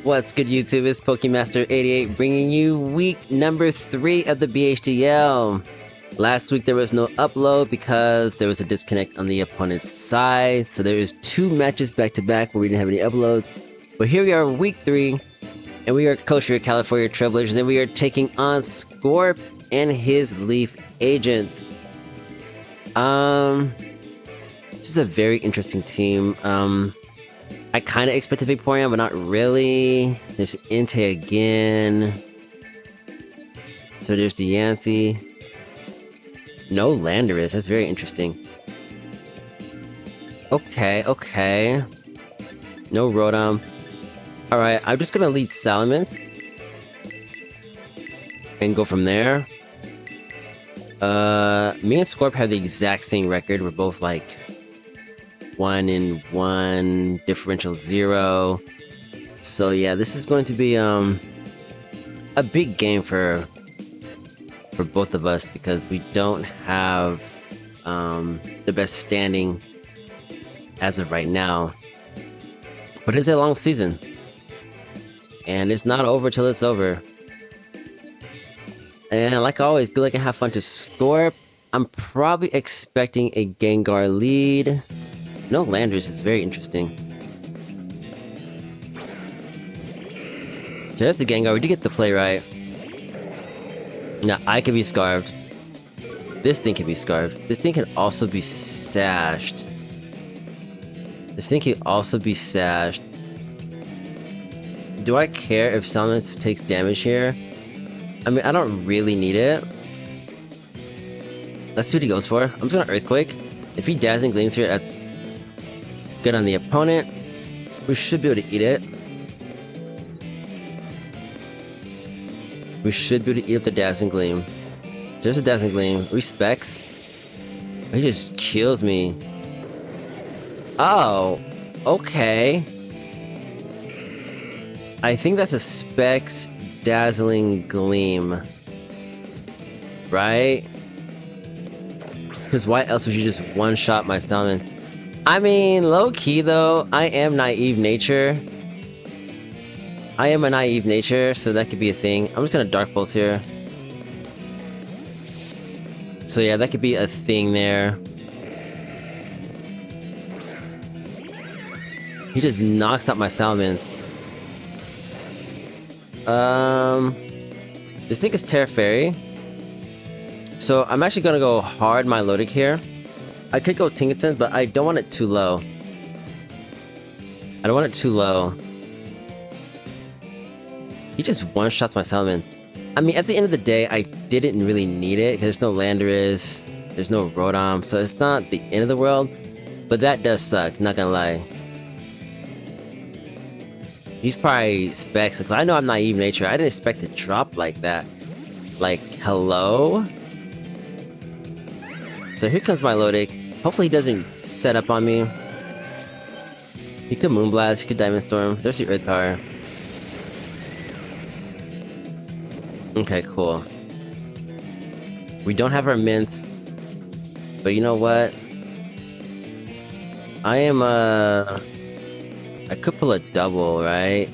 What's good, YouTube? It's Pokemaster88 bringing you week number 3 of the BHDL. Last week there was no upload because there was a disconnect on the opponent's side, so there is 2 matches back to back where we didn't have any uploads. But here we are, week 3, and we are Coach your California Trailblazers, and we are taking on Scorp and his Leaf Agents. This is a very interesting team. I kind of expected Vaporeon, but not really. There's Entei again. So there's the Yancy. No Landorus. That's very interesting. Okay. No Rotom. Alright, I'm just gonna lead Salamence. And go from there. Me and Scorp have the exact same record. We're both like 1-1, differential 0. So yeah, this is going to be a big game for both of us because we don't have the best standing as of right now. But it's a long season, and it's not over till it's over. And like always, good luck and have fun to Scorp. I'm probably expecting a Gengar lead. No Landorus is very interesting. So that's the Gengar. We did get the play right. Now I can be Scarved. This thing can be Scarved. This thing can also be Sashed. This thing can also be Sashed. Do I care if Salamence takes damage here? I mean, I don't really need it. Let's see what he goes for. I'm just gonna Earthquake. If he Dazzling Gleams here, that's good on the opponent. We should be able to eat it. We should be able to eat up the Dazzling Gleam. There's a Dazzling Gleam. Respects. He just kills me. Oh, okay. I think that's a Specs Dazzling Gleam. Right? Because why else would you just one-shot my Salamence? I mean, low-key though, I am naive nature. I am a naive nature, so that could be a thing. I'm just gonna Dark Pulse here. So yeah, that could be a thing there. He just knocks out my Salamence. This thing is Terra Fairy. So I'm actually gonna go hard my Lodic here. I could go Tinkerton, but I don't want it too low. I don't want it too low. He just one-shots my Salamence. I mean, at the end of the day, I didn't really need it, because there's no Landorus, there's no Rotom, so it's not the end of the world, but that does suck, not gonna lie. He's probably Specs, because I know I'm naive nature, I didn't expect to drop like that. Like, hello? So here comes my Lodic. Hopefully he doesn't set up on me. He could Moonblast, he could Diamond Storm. There's the Earth Power. Okay, cool. We don't have our mints. But you know what? I could pull a double, right?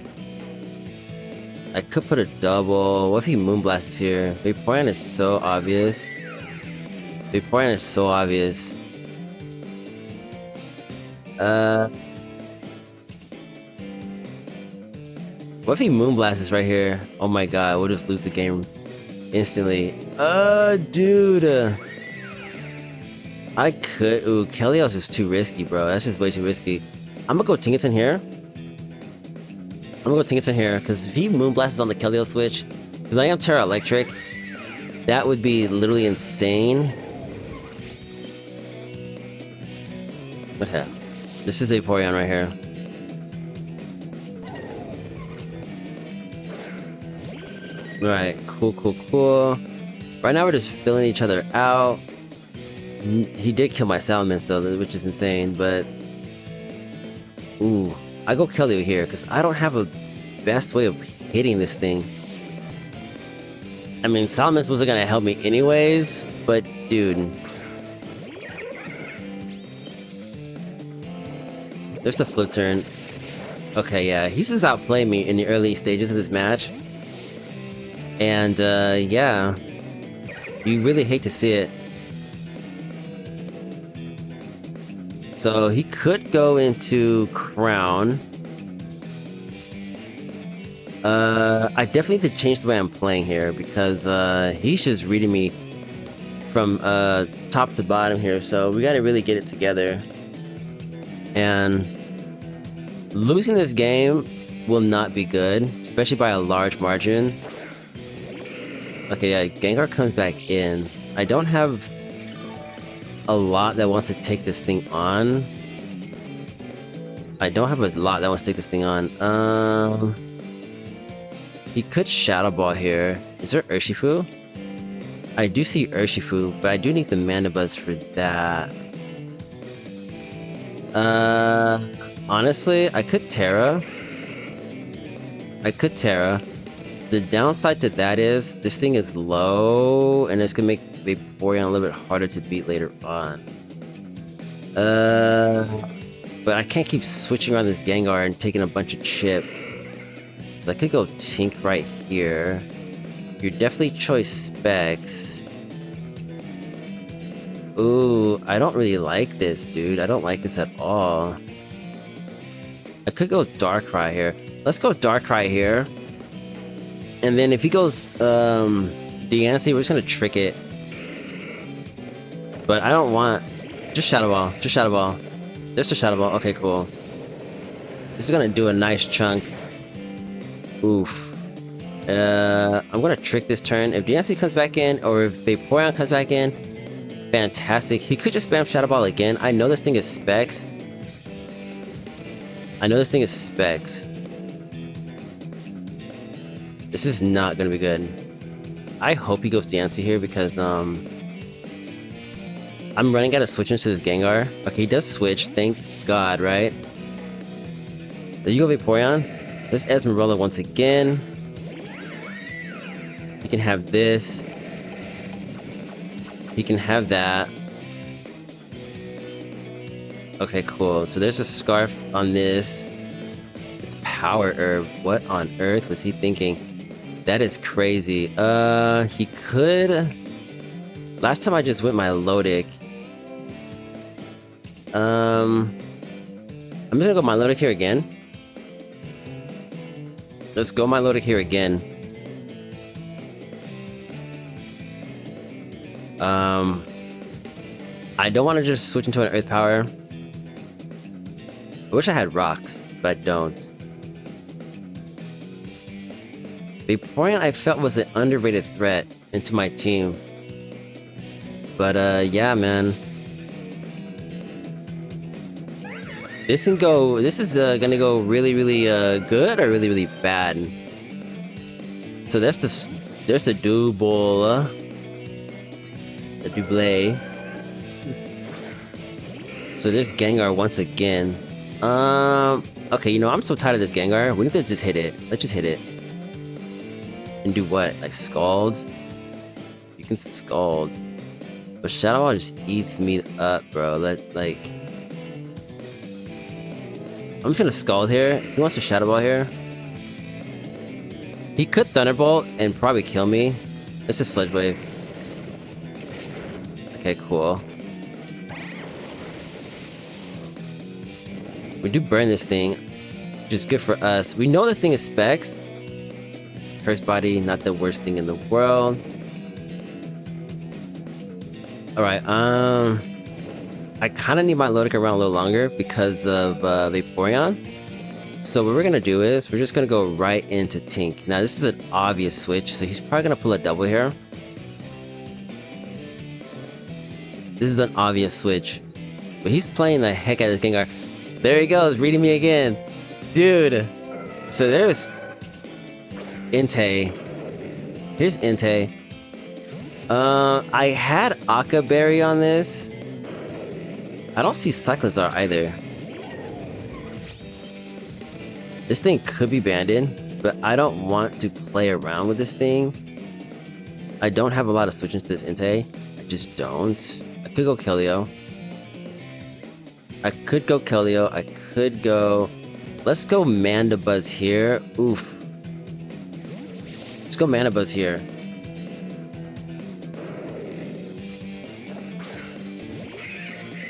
I could put a double. What if he Moonblasts here? Vaporeon is so obvious. Vaporeon is so obvious. What if he Moonblasts right here? Oh my god, we'll just lose the game instantly. Dude. I could. Ooh, Kelios is too risky, bro. That's just way too risky. I'm gonna go Tinkerton here. Because if he Moonblasts on the Kelios switch, because I am Terra Electric, that would be literally insane. Okay. This is Vaporeon right here. Alright, cool. Right now we're just filling each other out. He did kill my Salamence though, which is insane, but... Ooh, I go Kelio here, because I don't have a best way of hitting this thing. I mean, Salamence wasn't gonna help me anyways, but dude... There's the flip turn. Okay, yeah, he's just outplayed me in the early stages of this match. And, yeah. You really hate to see it. So, he could go into Crown. I definitely need to change the way I'm playing here, because, he's just reading me from, top to bottom here, so we gotta really get it together. And losing this game will not be good, especially by a large margin. Okay, yeah, Gengar comes back in. I don't have a lot that wants to take this thing on. I don't have a lot that wants to take this thing on. He could Shadow Ball here. Is there Urshifu? I do see Urshifu, but I do need the Mana Buzz for that. Honestly, I could Terra. The downside to that is, this thing is low, and it's gonna make Vaporeon a little bit harder to beat later on. But I can't keep switching around this Gengar and taking a bunch of chip. So I could go Tink right here. You're definitely choice Specs. Ooh, I don't really like this, dude. I don't like this at all. I could go Darkrai here. Let's go Darkrai here. And then if he goes, Deancey, we're just gonna trick it. But I don't want... Just Shadow Ball. Just Shadow Ball. There's a Shadow Ball. Okay, cool. This is gonna do a nice chunk. Oof. I'm gonna trick this turn. If Deancey comes back in, or if Vaporeon comes back in, fantastic. He could just spam Shadow Ball again. I know this thing is Specs. This is not gonna be good. I hope he goes Deancey here because, I'm running out of switch into this Gengar. Okay, he does switch. Thank God, right? There you go, Vaporeon. There's Esmeralda once again. He can have this. He can have that. Okay, cool. So there's a Scarf on this. It's Power Herb. What on earth was he thinking? That is crazy. He could... Last time I just went Milotic. I'm just gonna go Milotic here again. Let's go Milotic here again. I don't want to just switch into an Earth Power. I wish I had Rocks, but I don't. Vaporeon I felt was an underrated threat into my team. But yeah, man. This is gonna go really, really good or really, really bad. So there's the double, the double. So there's Gengar once again. Okay, you know, I'm so tired of this Gengar. We need to just hit it. Let's just hit it. And do what? Like Scald? You can Scald. But Shadow Ball just eats me up, bro. I'm just gonna Scald here. If he wants to Shadow Ball here, he could Thunderbolt and probably kill me. Let's just Sludge Wave. Okay, cool. We do burn this thing, which is good for us. We know this thing is Specs. Curse Body, not the worst thing in the world. Alright, I kind of need my Milotic around a little longer because of Vaporeon. So what we're going to do is, we're just going to go right into Tink. Now this is an obvious switch, so he's probably going to pull a double here. This is an obvious switch. But he's playing the heck out of the Gengar. There he goes, reading me again. Dude. So there's Entei. Here's Entei. I had Akka Berry on this. I don't see Cyclizar either. This thing could be banded, but I don't want to play around with this thing. I don't have a lot of switching to this Entei. I just don't. I could go Keldeo. I could go Let's go Mandibuzz here. Oof. Let's go Mandibuzz here.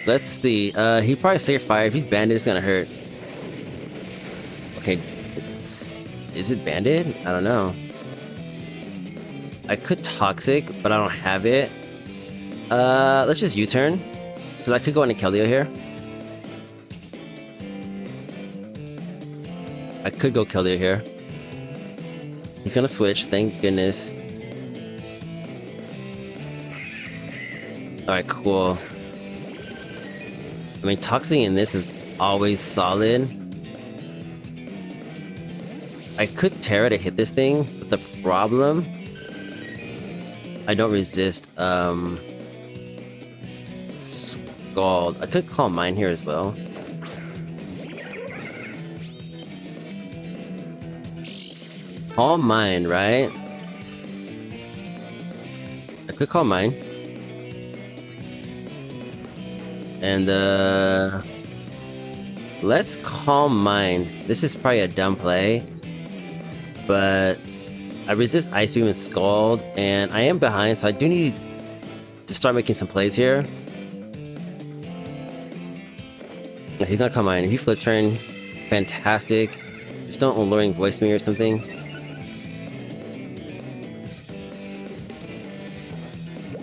Let's see. He probably Sacred Fire. If he's banded, it's gonna hurt. Okay, is it banded? I don't know. I could Toxic, but I don't have it. Let's just U-turn. Because I could go into Keldeo here. I could go Keldeo here. He's gonna switch, thank goodness. Alright, cool. I mean, Toxic in this is always solid. I could Terra to hit this thing, but the problem... I don't resist, Scald. I could Calm Mind here as well. Calm Mind, right? I could Calm Mind. And, let's Calm Mind. This is probably a dumb play, but I resist Ice Beam and Scald, and I am behind, so I do need to start making some plays here. Yeah, he's not Calm Mind. If he Flip Turn, fantastic. Just don't Alluring Voice me or something.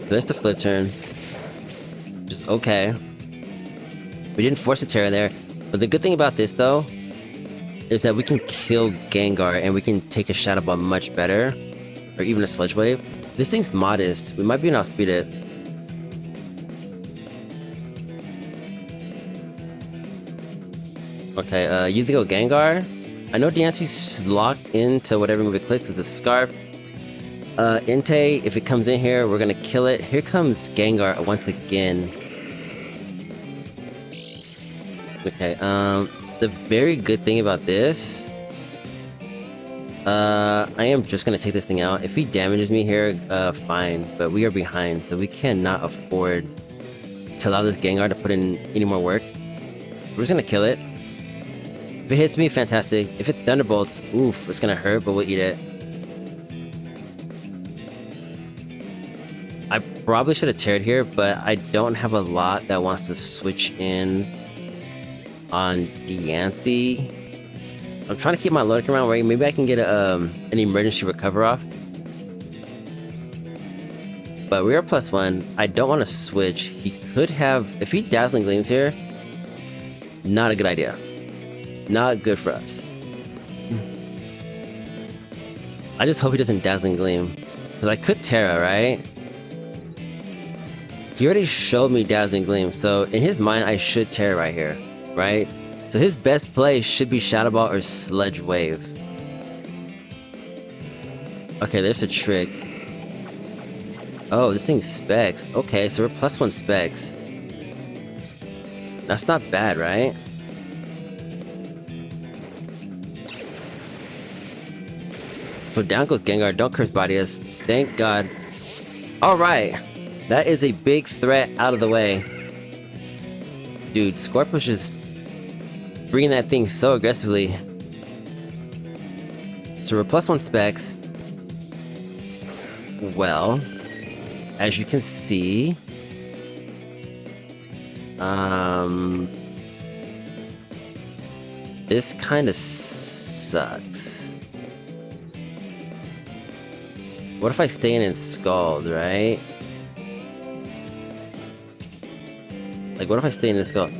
There's the Flip Turn. Just okay. We didn't force a Terra there, but the good thing about this though is that we can kill Gengar and we can take a Shadow Ball much better, or even a Sludge Wave. This thing's modest. We might be able to outspeed it. Okay, you go Gengar. I know Diancie's locked into whatever move it clicks. It's a Scarf. Entei, if it comes in here, we're gonna kill it. Here comes Gengar once again. Okay, the very good thing about this, I am just gonna take this thing out. If he damages me here, fine, but we are behind, so we cannot afford to allow this Gengar to put in any more work. So we're just gonna kill it. If it hits me, fantastic. If it Thunderbolts, oof, it's gonna hurt, but we'll eat it. I probably should have Terred here, but I don't have a lot that wants to switch in on Diancie. I'm trying to keep my Logic around where maybe I can get an emergency recover off. But we are +1. I don't want to switch. He could have... If he Dazzling Gleams here, not a good idea. Not good for us. I just hope he doesn't Dazzling Gleam. Because I could Terra, right? He already showed me Dazzling Gleam, so in his mind, I should Terra right here. Right? So his best play should be Shadow Ball or Sludge Wave. Okay, there's a trick. Oh, this thing's Specs. Okay, so we're +1 Specs. That's not bad, right? So down goes Gengar. Don't Curse Body us. Thank God. Alright. That is a big threat out of the way. Dude, Scorpius just bringing that thing so aggressively. So we're +1 Specs. Well, as you can see, this kind of sucks. What if I stay in and Scald, right? Like, what if I stay in and Scald?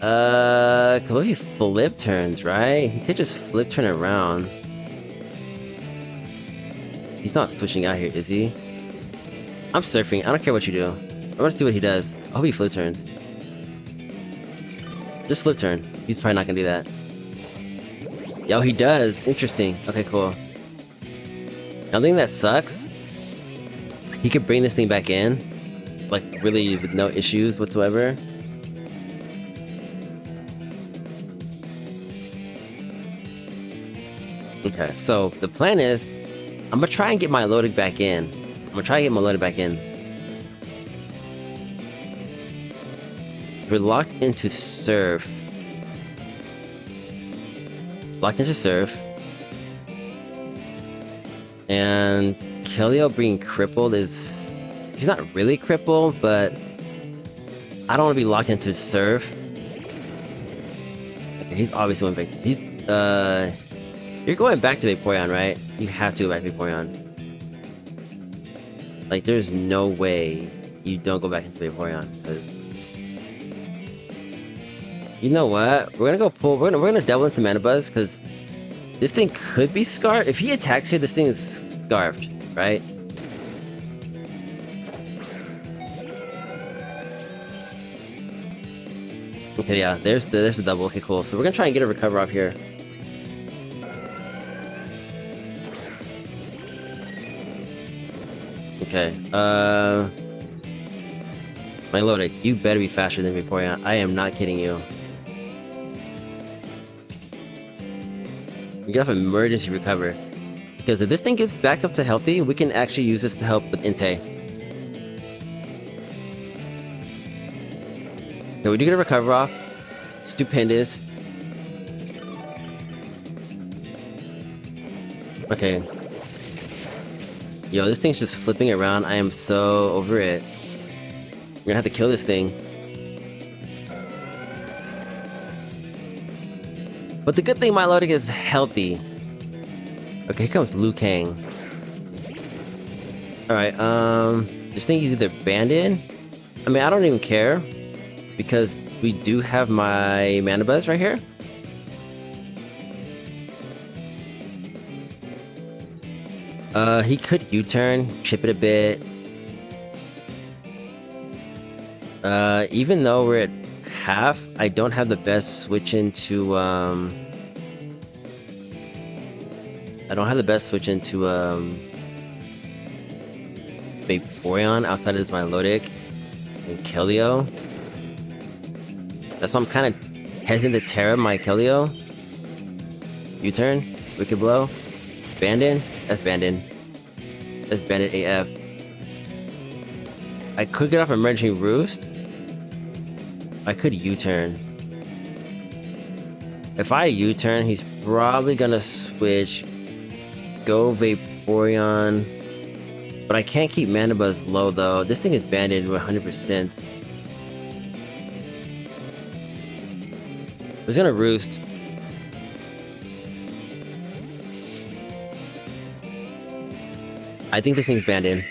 What if he Flip Turns, right? He could just Flip Turn around. He's not switching out here, is he? I'm surfing. I don't care what you do. I want to see what he does. I hope he Flip Turns. Just Flip Turn. He's probably not gonna do that. Yo, he does. Interesting. Okay, cool. Now, the thing that sucks, he could bring this thing back in, like, really with no issues whatsoever. Okay, so the plan is, I'm gonna try and get my Loaded back in. We're locked into Surf. Locked into Surf. And Kelio being crippled is... He's not really crippled, but... I don't want to be locked into Surf. Okay, he's obviously going back. He's, You're going back to Vaporeon, right? You have to go back to Vaporeon. Like, there's no way you don't go back into Vaporeon, because... You know what? We're gonna go pull... We're gonna double into Mana Buzz, because... This thing could be scarfed. If he attacks here, this thing is scarfed, right? Okay, yeah, there's the double. Okay, cool. So we're gonna try and get a recover off here. Okay, Milotic, you better be faster than Vaporeon. I am not kidding you. We get off emergency recover. Because if this thing gets back up to healthy, we can actually use this to help with Entei. Okay, we do get a recover off. Stupendous. Okay. Yo, this thing's just flipping around. I am so over it. We're gonna have to kill this thing. But the good thing Milotic is healthy. Okay, here comes Liu Kang. Alright, this thing is either banded. I mean, I don't even care. Because we do have my Mana Buzz right here. He could U-turn, chip it a bit. Even though we're at half, I don't have the best switch into, I don't have the best switch into, Vaporeon outside of this Milotic and Kelio. That's why I'm kind of hesitant to tear up my Kelio. U-turn, Wicked Blow, Bandin. That's Bandin. That's Bandit AF. I could get off Emergency Roost. I could U-turn. If I U-turn, he's probably gonna switch. Go Vaporeon. But I can't keep Mana Buzz low though. This thing is banded 100%. He's gonna Roost. I think this thing's banded.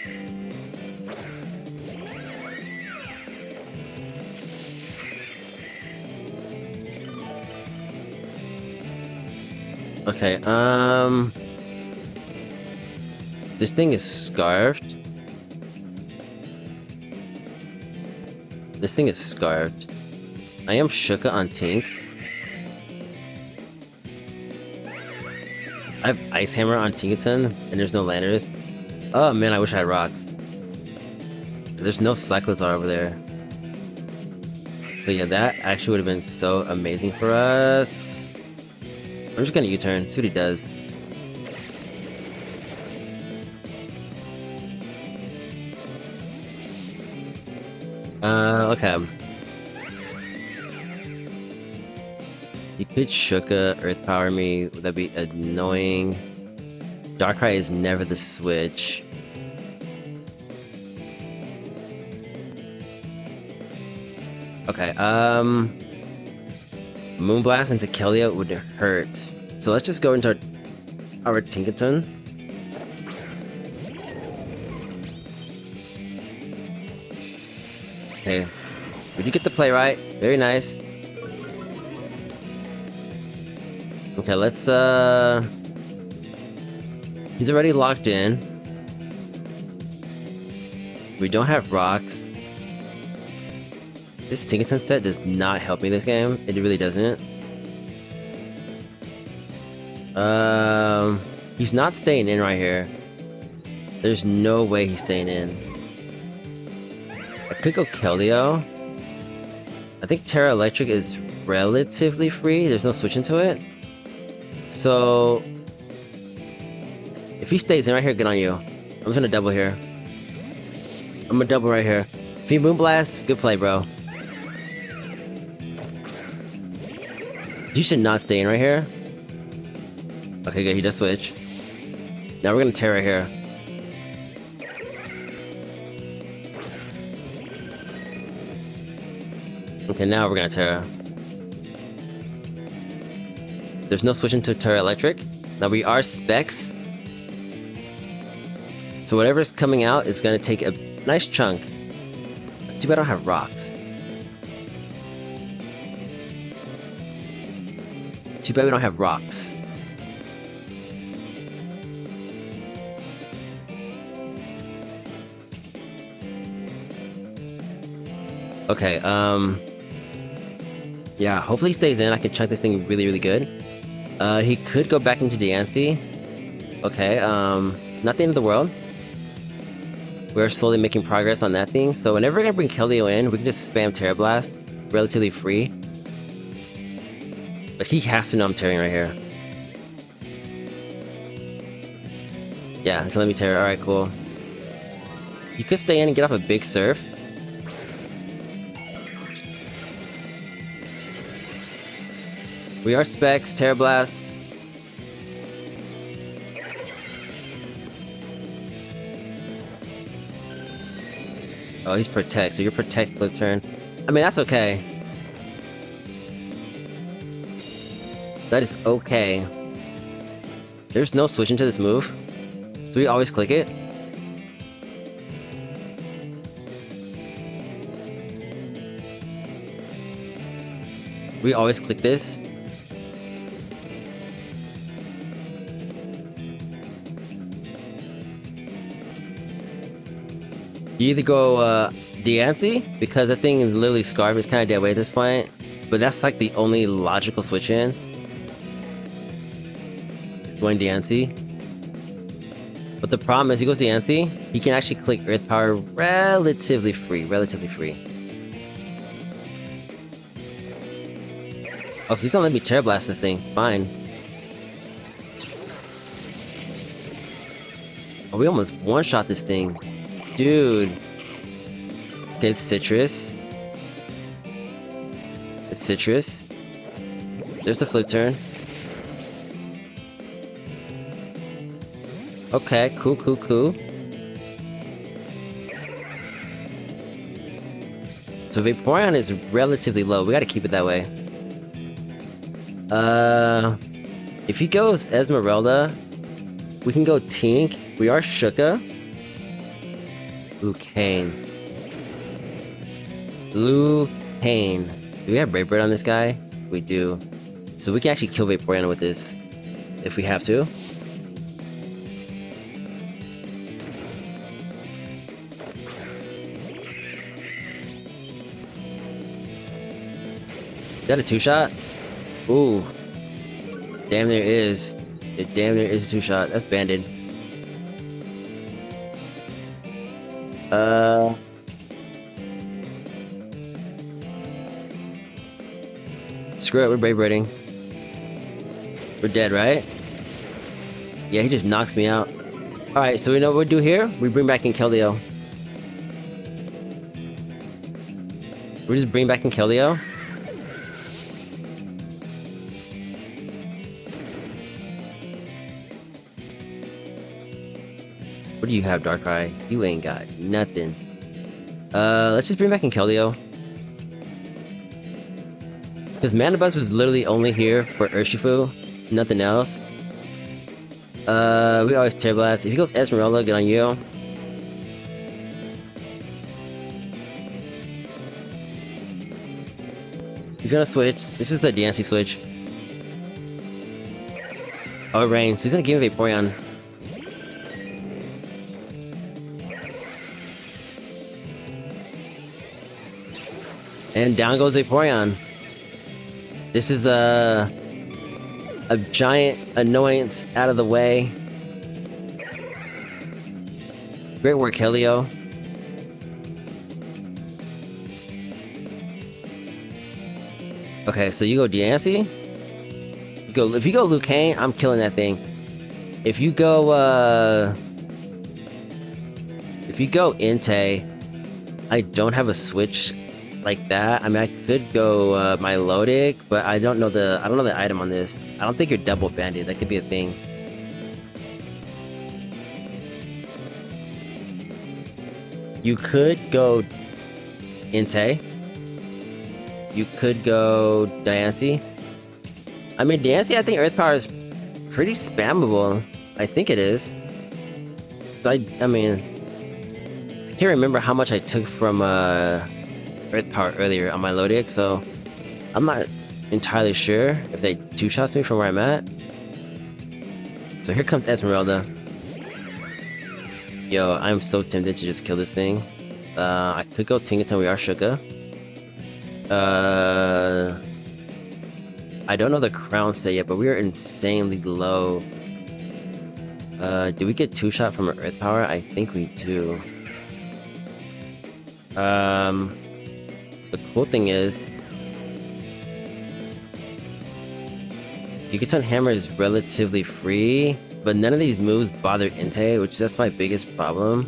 Okay, this thing is scarfed. This thing is scarfed. I am Shuka on Tink. I have Ice Hammer on Tinkaton, and there's no Landers. Oh man, I wish I had Rocks. There's no Cyclizar over there. So yeah, that actually would have been so amazing for us. I'm just gonna U-turn, see what he does. Okay. You could Shuka Earth Power me, that'd be annoying. Darkrai is never the switch. Okay, Moonblast into Kelio would hurt. So let's just go into our Tinkaton. Okay, we do get the play right. Very nice. Okay, let's he's already locked in. We don't have rocks. This Tinkaton set does not help me this game. It really doesn't. He's not staying in right here. There's no way he's staying in. I could go Keldeo. I think Terra Electric is relatively free. There's no switching to it. So if he stays in right here, good on you. I'm just gonna double here. I'm gonna double right here. If he Moonblast, good play, bro. You should not stay in right here. Okay, good. He does switch. Now we're gonna Terra here. Okay, now we're gonna Terra. There's no switching to Terra Electric. Now we are Specs. So whatever's coming out is gonna take a nice chunk. Too bad I don't have rocks. Too bad we don't have rocks. Okay, yeah, hopefully he stays in. I can chunk this thing really, really good. He could go back into Diancie. Okay, not the end of the world. We're slowly making progress on that thing. So whenever we're gonna bring Keldeo in, we can just spam Terra Blast, relatively free. But he has to know I'm tearing right here. Yeah, so let me tear. Alright, cool. You could stay in and get off a big surf. We are Specs, Terra Blast. Oh, he's Protect, so you're Protect flip turn. I mean, that's okay. That is okay. There's no switching to this move. So we always click it. We always click this. You either go Diancie, because that thing is literally scarred, it's kind of dead weight at this point. But that's like the only logical switch in. Going Diancie. But the problem is, he goes Diancie, he can actually click Earth Power relatively free. Oh, so he's gonna let me Terra Blast this thing. Fine. Oh, we almost one-shot this thing. Dude. Okay, it's Citrus. It's Citrus. There's the flip turn. Okay, cool. So Vaporeon is relatively low. We gotta keep it that way. If he goes Esmeralda, we can go Tink. We are Shuka. Lucane. Do we have Brave Bird on this guy? We do. So we can actually kill Vaporeon with this if we have to. Is that a two-shot? Ooh. Damn there is. It damn near is a two-shot. That's banded. Screw it, we're Brave Birding. We're dead, right? Yeah, he just knocks me out. Alright, so we know what we do here? We bring back in Keldeo. We just bring back in Keldeo. What do you have, Darkrai? You ain't got nothing. Let's just bring back in Keldeo. Because Mana Buzz was literally only here for Urshifu, nothing else. We always Terra Blast. If he goes Esmeralda, good on you. He's gonna switch. This is the Diancie switch. Oh, it rains. So he's gonna give me Vaporeon. And down goes Vaporeon. This is a giant annoyance out of the way. Great work, Helio. Okay, so you go Diancie. If you go Lucane, I'm killing that thing. If you go Entei, I don't have a switch like that. I mean, I could go melodic, but I don't know the item on this. I don't think you're double banded. That could be a thing. You could go Inte. You could go Diancie. I mean, Diancie, I think Earth Power is pretty spammable. I think it is. I mean, I can't remember how much I took from Earth Power earlier on my Lodic, so I'm not entirely sure if they two-shots me from where I'm at. So here comes Esmeralda. Yo, I'm so tempted to just kill this thing. I could go Tinkaton, we are Shuka. I don't know the crown set yet, but we are insanely low. Do we get two-shot from our Earth Power? I think we do. The cool thing is, Yukaton Hammer is relatively free, but none of these moves bother Inte, which that's my biggest problem.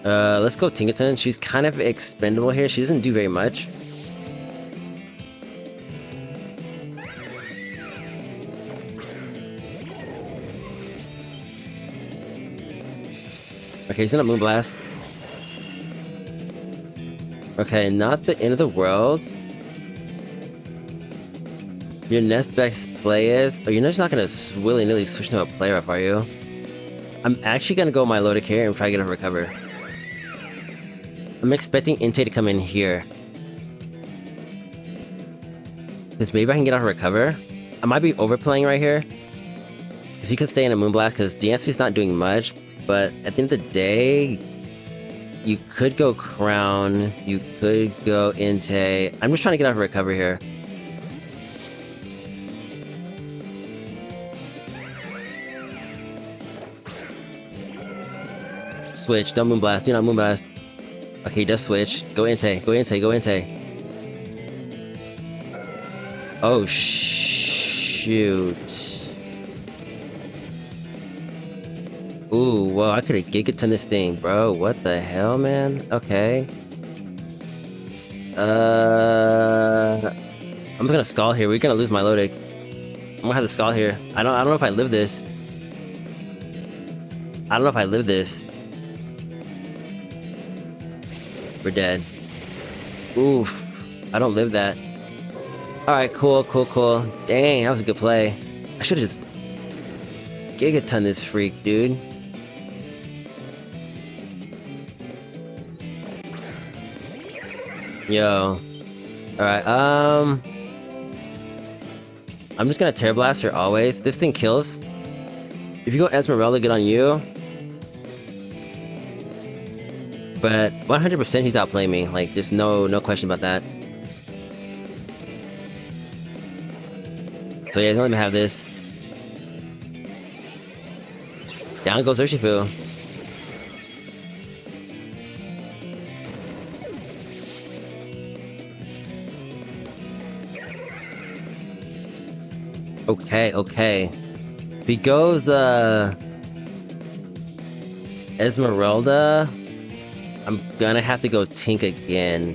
Let's go Tinkaton. She's kind of expendable here. She doesn't do very much. Okay, he's gonna Moonblast. Okay, not the end of the world. Your next best play is... Oh, you're just not gonna willy-nilly switch to a player up, are you? I'm actually gonna go Milotic here and try to get a recover. I'm expecting Inte to come in here. Because maybe I can get off a recover. I might be overplaying right here. Because he could stay in a Moonblast, because Diancie's not doing much. But at the end of the day, you could go Crown, you could go Inte. I'm just trying to get off a recover here. Switch, don't Moonblast, do not Moonblast. Okay, he does switch. Go Inte, go Inte, go Inte. Oh, shoot. Ooh, well, I could have Gigaton this thing, bro. What the hell, man? Okay. I'm just gonna Scald here. We're gonna lose my Lodic. I'm gonna have to Scald here. I don't know if I live this. I don't know if I live this. We're dead. Oof. I don't live that. Alright, cool. Dang, that was a good play. I should've just Gigaton this freak, dude. Yo. Alright, I'm just gonna Terra Blast her always. This thing kills. If you go Esmeralda, good on you. But 100% he's outplaying me. Like, there's no question about that. So yeah, he's not gonna have this. Down goes Urshifu. Okay. If he goes, Esmeralda, I'm gonna have to go Tink again.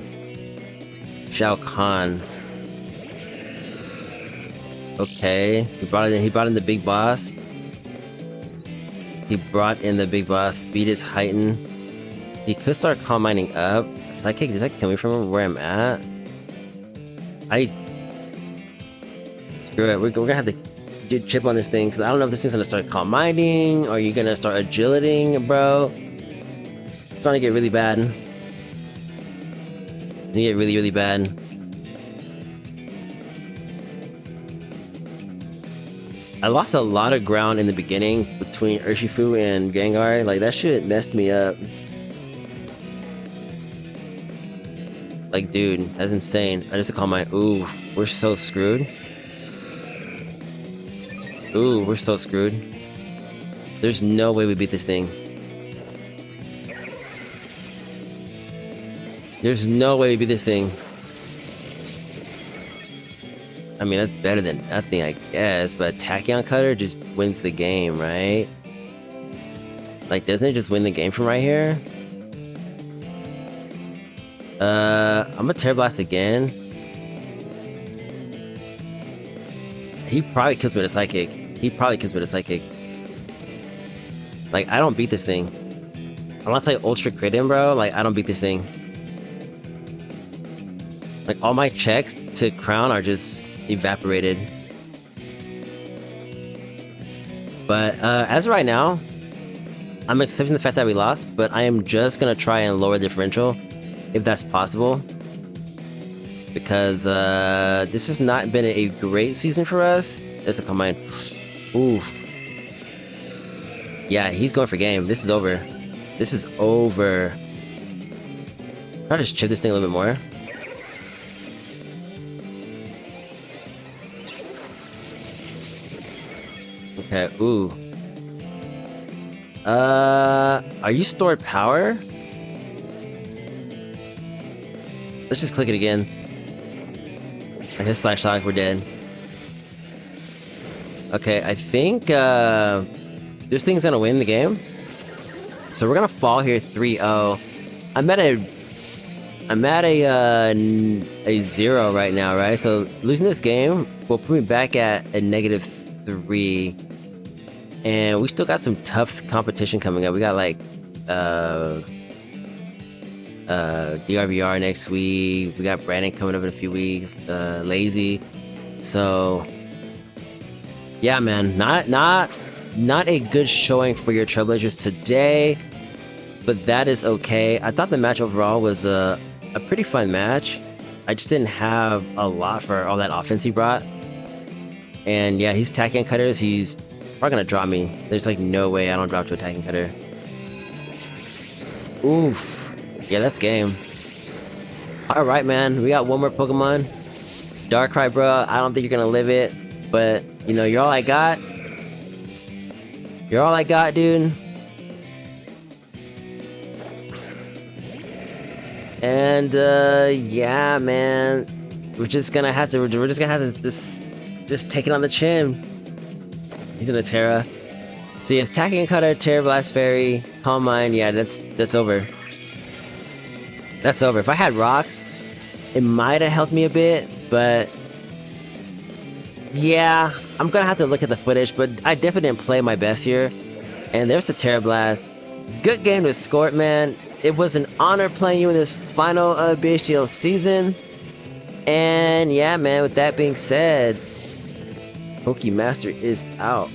Shao Kahn. Okay, he brought in the big boss. Speed is heightened. He could start Calm Mining up. Psychic, does that kill me from where I'm at? Screw it, we're gonna have to chip on this thing, because I don't know if this thing's gonna start Calm Mining, or you're gonna start Agilitying, bro. It's gonna get really bad. It's gonna get really bad. I lost a lot of ground in the beginning between Urshifu and Gengar. Like, that shit messed me up. Like, dude, that's insane. I just call my... Ooh, we're so screwed. Ooh, we're so screwed. There's no way we beat this thing. There's no way we beat this thing. I mean, that's better than nothing, I guess, but Tachyon Cutter just wins the game, right? Like, doesn't it just win the game from right here? I'm gonna Terra Blast again. He probably kills me with a Psychic. He probably kills me with a Psychic. Like, I don't beat this thing. Unless I Ultra Crit him, bro, like, I don't beat this thing. Like, all my checks to Crown are just evaporated. But, as of right now, I'm accepting the fact that we lost, but I am just gonna try and lower the differential, if that's possible. Because, this has not been a great season for us. That's a combine. Oof. Yeah, he's going for game. This is over. This is over. Try to just chip this thing a little bit more. Okay, ooh. Are you stored power? Let's just click it again. I hit Slash Shock, we're dead. Okay, I think, this thing's gonna win the game. So we're gonna fall here 3-0. I'm at a 0 right now, right? So losing this game will put me back at a -3. And we still got some tough competition coming up. We got like DRBR next week. We got Brandon coming up in a few weeks. Lazy. So yeah, man, not a good showing for your Trailblazers today, but that is okay. I thought the match overall was a pretty fun match. I just didn't have a lot for all that offense he brought. And yeah, he's attacking cutters. He's probably gonna drop me. There's like no way I don't drop to attacking cutter. Oof. Yeah, that's game. Alright, man. We got one more Pokemon. Darkrai, bro. I don't think you're gonna live it. But, you know, you're all I got. You're all I got, dude. And, yeah, man. We're just gonna have this just take it on the chin. He's in a Terra. So he has Attacking Cutter, Terra Blast Fairy, Calm Mind. Yeah, that's over. That's over. If I had rocks, it might have helped me a bit, but yeah, I'm gonna have to look at the footage, but I definitely didn't play my best here. And there's the Terra Blast. Good game to score, man. It was an honor playing you in this final BHDL season. And yeah, man, with that being said, Pokemaster is out.